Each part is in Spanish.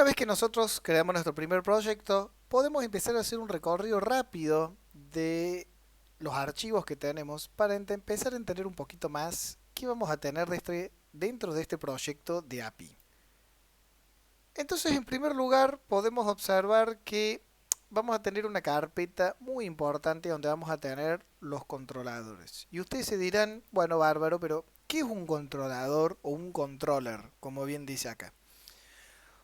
Una vez que nosotros creamos nuestro primer proyecto, podemos empezar a hacer un recorrido rápido de los archivos que tenemos para empezar a entender un poquito más qué vamos a tener dentro de este proyecto de API. Entonces, en primer lugar, podemos observar que vamos a tener una carpeta muy importante donde vamos a tener los controladores. Y ustedes se dirán, bueno, bárbaro, pero ¿qué es un controlador o un controller, como bien dice acá?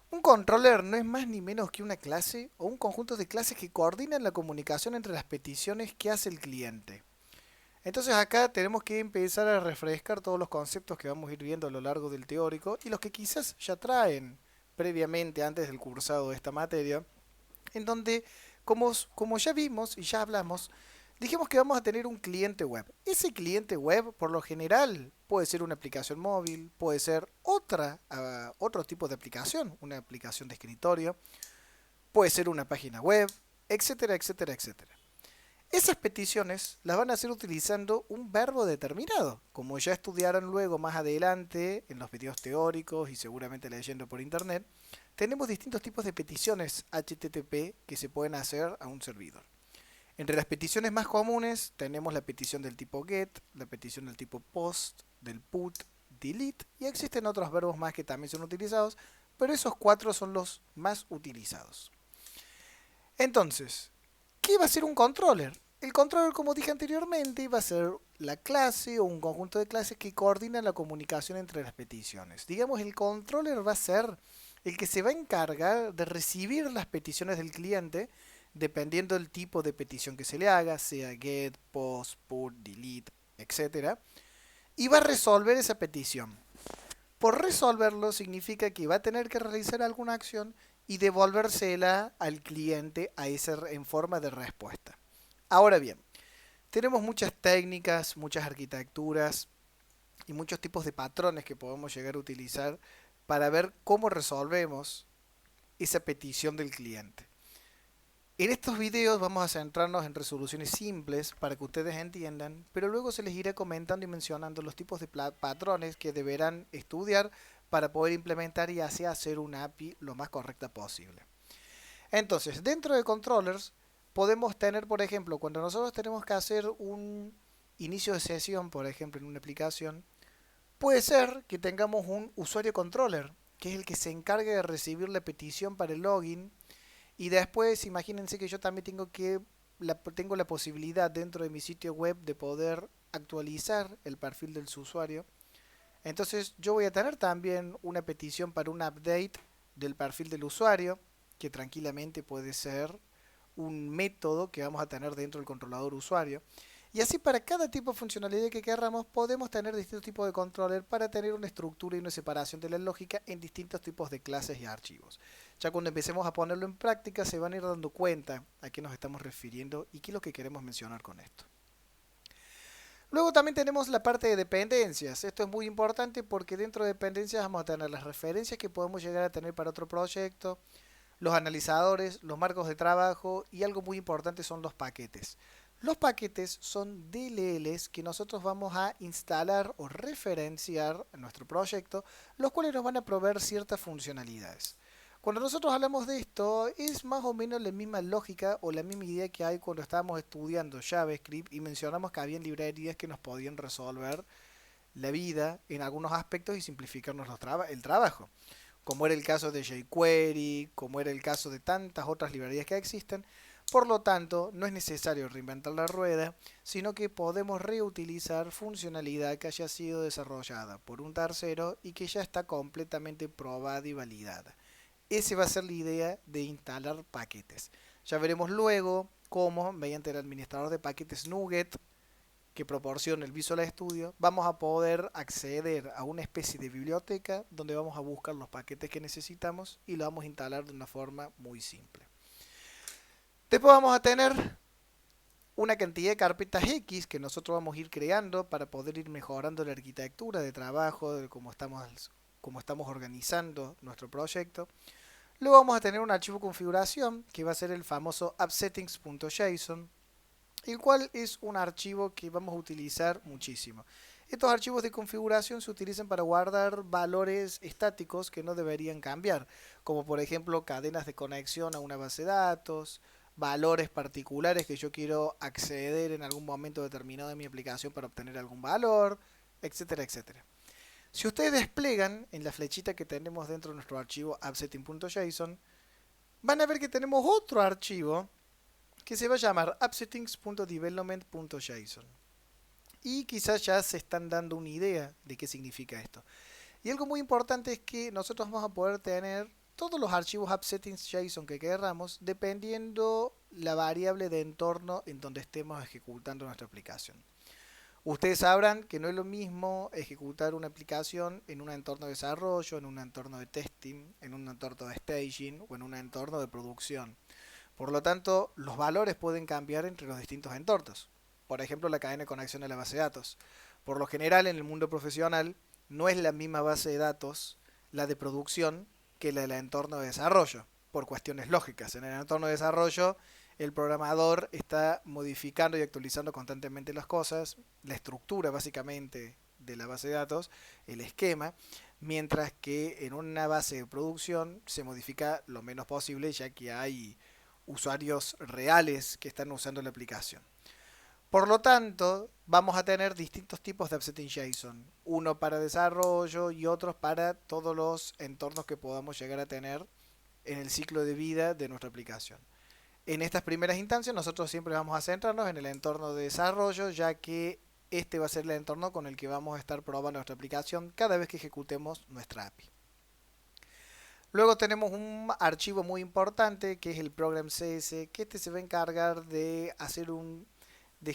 Un controller no es más ni menos que una clase o un conjunto de clases que coordinan la comunicación entre las peticiones que hace el cliente. Entonces acá tenemos que empezar a refrescar todos los conceptos que vamos a ir viendo a lo largo del teórico y los que quizás ya traen previamente antes del cursado de esta materia, en donde, como ya vimos y ya hablamos, dijimos que vamos a tener un cliente web. Ese cliente web, por lo general, puede ser una aplicación móvil, puede ser otro tipo de aplicación, una aplicación de escritorio, puede ser una página web, etcétera, etcétera, etcétera. Esas peticiones las van a hacer utilizando un verbo determinado, como ya estudiarán luego más adelante en los videos teóricos y seguramente leyendo por internet. Tenemos distintos tipos de peticiones HTTP que se pueden hacer a un servidor. Entre las peticiones más comunes tenemos la petición del tipo get, la petición del tipo post, del put, delete y existen otros verbos más que también son utilizados, pero esos cuatro son los más utilizados. Entonces, ¿qué va a ser un controller? El controller, como dije anteriormente, va a ser la clase o un conjunto de clases que coordina la comunicación entre las peticiones. Digamos, el controller va a ser el que se va a encargar de recibir las peticiones del cliente dependiendo del tipo de petición que se le haga, sea get, post, put, delete, etcétera, y va a resolver esa petición. Por resolverlo significa que va a tener que realizar alguna acción y devolvérsela al cliente en forma de respuesta. Ahora bien, tenemos muchas técnicas, muchas arquitecturas y muchos tipos de patrones que podemos llegar a utilizar para ver cómo resolvemos esa petición del cliente. En estos videos vamos a centrarnos en resoluciones simples para que ustedes entiendan, pero luego se les irá comentando y mencionando los tipos de patrones que deberán estudiar para poder implementar y así hacer una API lo más correcta posible. Entonces, dentro de controllers podemos tener, por ejemplo, cuando nosotros tenemos que hacer un inicio de sesión, por ejemplo, en una aplicación, puede ser que tengamos un usuario controller, que es el que se encargue de recibir la petición para el login y después, imagínense que yo también tengo la posibilidad dentro de mi sitio web de poder actualizar el perfil del usuario. Entonces yo voy a tener también una petición para un update del perfil del usuario, que tranquilamente puede ser un método que vamos a tener dentro del controlador usuario. Y así para cada tipo de funcionalidad que queramos podemos tener distintos tipos de controller para tener una estructura y una separación de la lógica en distintos tipos de clases y archivos. Ya cuando empecemos a ponerlo en práctica se van a ir dando cuenta a qué nos estamos refiriendo y qué es lo que queremos mencionar con esto. Luego también tenemos la parte de dependencias. Esto es muy importante porque dentro de dependencias vamos a tener las referencias que podemos llegar a tener para otro proyecto, los analizadores, los marcos de trabajo y algo muy importante son los paquetes. Los paquetes son DLLs que nosotros vamos a instalar o referenciar en nuestro proyecto, los cuales nos van a proveer ciertas funcionalidades. Cuando nosotros hablamos de esto, es más o menos la misma lógica o la misma idea que hay cuando estábamos estudiando JavaScript y mencionamos que había librerías que nos podían resolver la vida en algunos aspectos y simplificarnos el trabajo, como era el caso de jQuery, como era el caso de tantas otras librerías que existen. Por lo tanto, no es necesario reinventar la rueda, sino que podemos reutilizar funcionalidad que haya sido desarrollada por un tercero y que ya está completamente probada y validada. Esa va a ser la idea de instalar paquetes. Ya veremos luego cómo, mediante el administrador de paquetes NuGet, que proporciona el Visual Studio, vamos a poder acceder a una especie de biblioteca donde vamos a buscar los paquetes que necesitamos y lo vamos a instalar de una forma muy simple. Después vamos a tener una cantidad de carpetas X que nosotros vamos a ir creando para poder ir mejorando la arquitectura de trabajo, de cómo estamos organizando nuestro proyecto. Luego vamos a tener un archivo de configuración que va a ser el famoso appsettings.json, el cual es un archivo que vamos a utilizar muchísimo. Estos archivos de configuración se utilizan para guardar valores estáticos que no deberían cambiar, como por ejemplo cadenas de conexión a una base de datos, valores particulares que yo quiero acceder en algún momento determinado de mi aplicación para obtener algún valor, etcétera, etcétera. Si ustedes desplegan en la flechita que tenemos dentro de nuestro archivo appsetting.json, van a ver que tenemos otro archivo que se va a llamar appsettings.development.json. Y quizás ya se están dando una idea de qué significa esto. Y algo muy importante es que nosotros vamos a poder tener todos los archivos appsettings.json que queramos dependiendo la variable de entorno en donde estemos ejecutando nuestra aplicación. Ustedes sabrán que no es lo mismo ejecutar una aplicación en un entorno de desarrollo, en un entorno de testing, en un entorno de staging o en un entorno de producción. Por lo tanto, los valores pueden cambiar entre los distintos entornos. Por ejemplo, la cadena de conexión a la base de datos. Por lo general, en el mundo profesional, no es la misma base de datos la de producción que la del entorno de desarrollo, por cuestiones lógicas. En el entorno de desarrollo, el programador está modificando y actualizando constantemente las cosas, la estructura básicamente de la base de datos, el esquema, mientras que en una base de producción se modifica lo menos posible, ya que hay usuarios reales que están usando la aplicación. Por lo tanto, vamos a tener distintos tipos de offsetting JSON. Uno para desarrollo y otros para todos los entornos que podamos llegar a tener en el ciclo de vida de nuestra aplicación. En estas primeras instancias nosotros siempre vamos a centrarnos en el entorno de desarrollo, ya que este va a ser el entorno con el que vamos a estar probando nuestra aplicación cada vez que ejecutemos nuestra API. Luego tenemos un archivo muy importante que es el program CS, que este se va a encargar de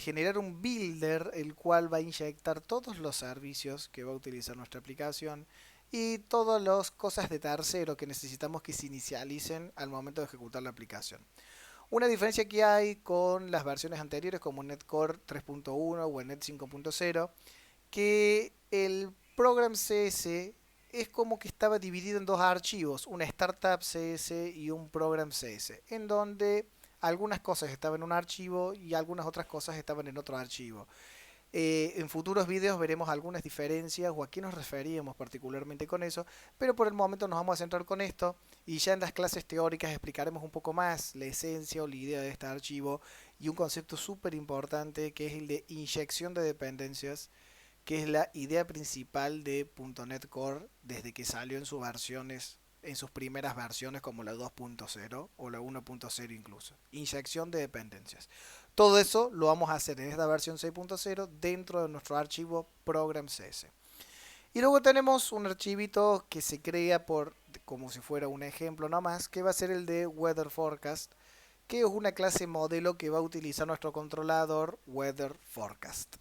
generar un builder, el cual va a inyectar todos los servicios que va a utilizar nuestra aplicación y todas las cosas de tercero que necesitamos que se inicialicen al momento de ejecutar la aplicación. Una diferencia que hay con las versiones anteriores como Net Core 3.1 o el Net 5.0, que el program CS es como que estaba dividido en dos archivos, una startup CS y un program CS, en donde algunas cosas estaban en un archivo y algunas otras cosas estaban en otro archivo. En futuros videos veremos algunas diferencias o a qué nos referíamos particularmente con eso, pero por el momento nos vamos a centrar con esto y ya en las clases teóricas explicaremos un poco más la esencia o la idea de este archivo y un concepto súper importante que es el de inyección de dependencias, que es la idea principal de .NET Core desde que salió en sus primeras versiones como la 2.0 o la 1.0 incluso. Inyección de dependencias. Todo eso lo vamos a hacer en esta versión 6.0 dentro de nuestro archivo program CS. Y luego tenemos un archivito que se crea como si fuera un ejemplo nomás, que va a ser el de Weather Forecast, que es una clase modelo que va a utilizar nuestro controlador Weather Forecast.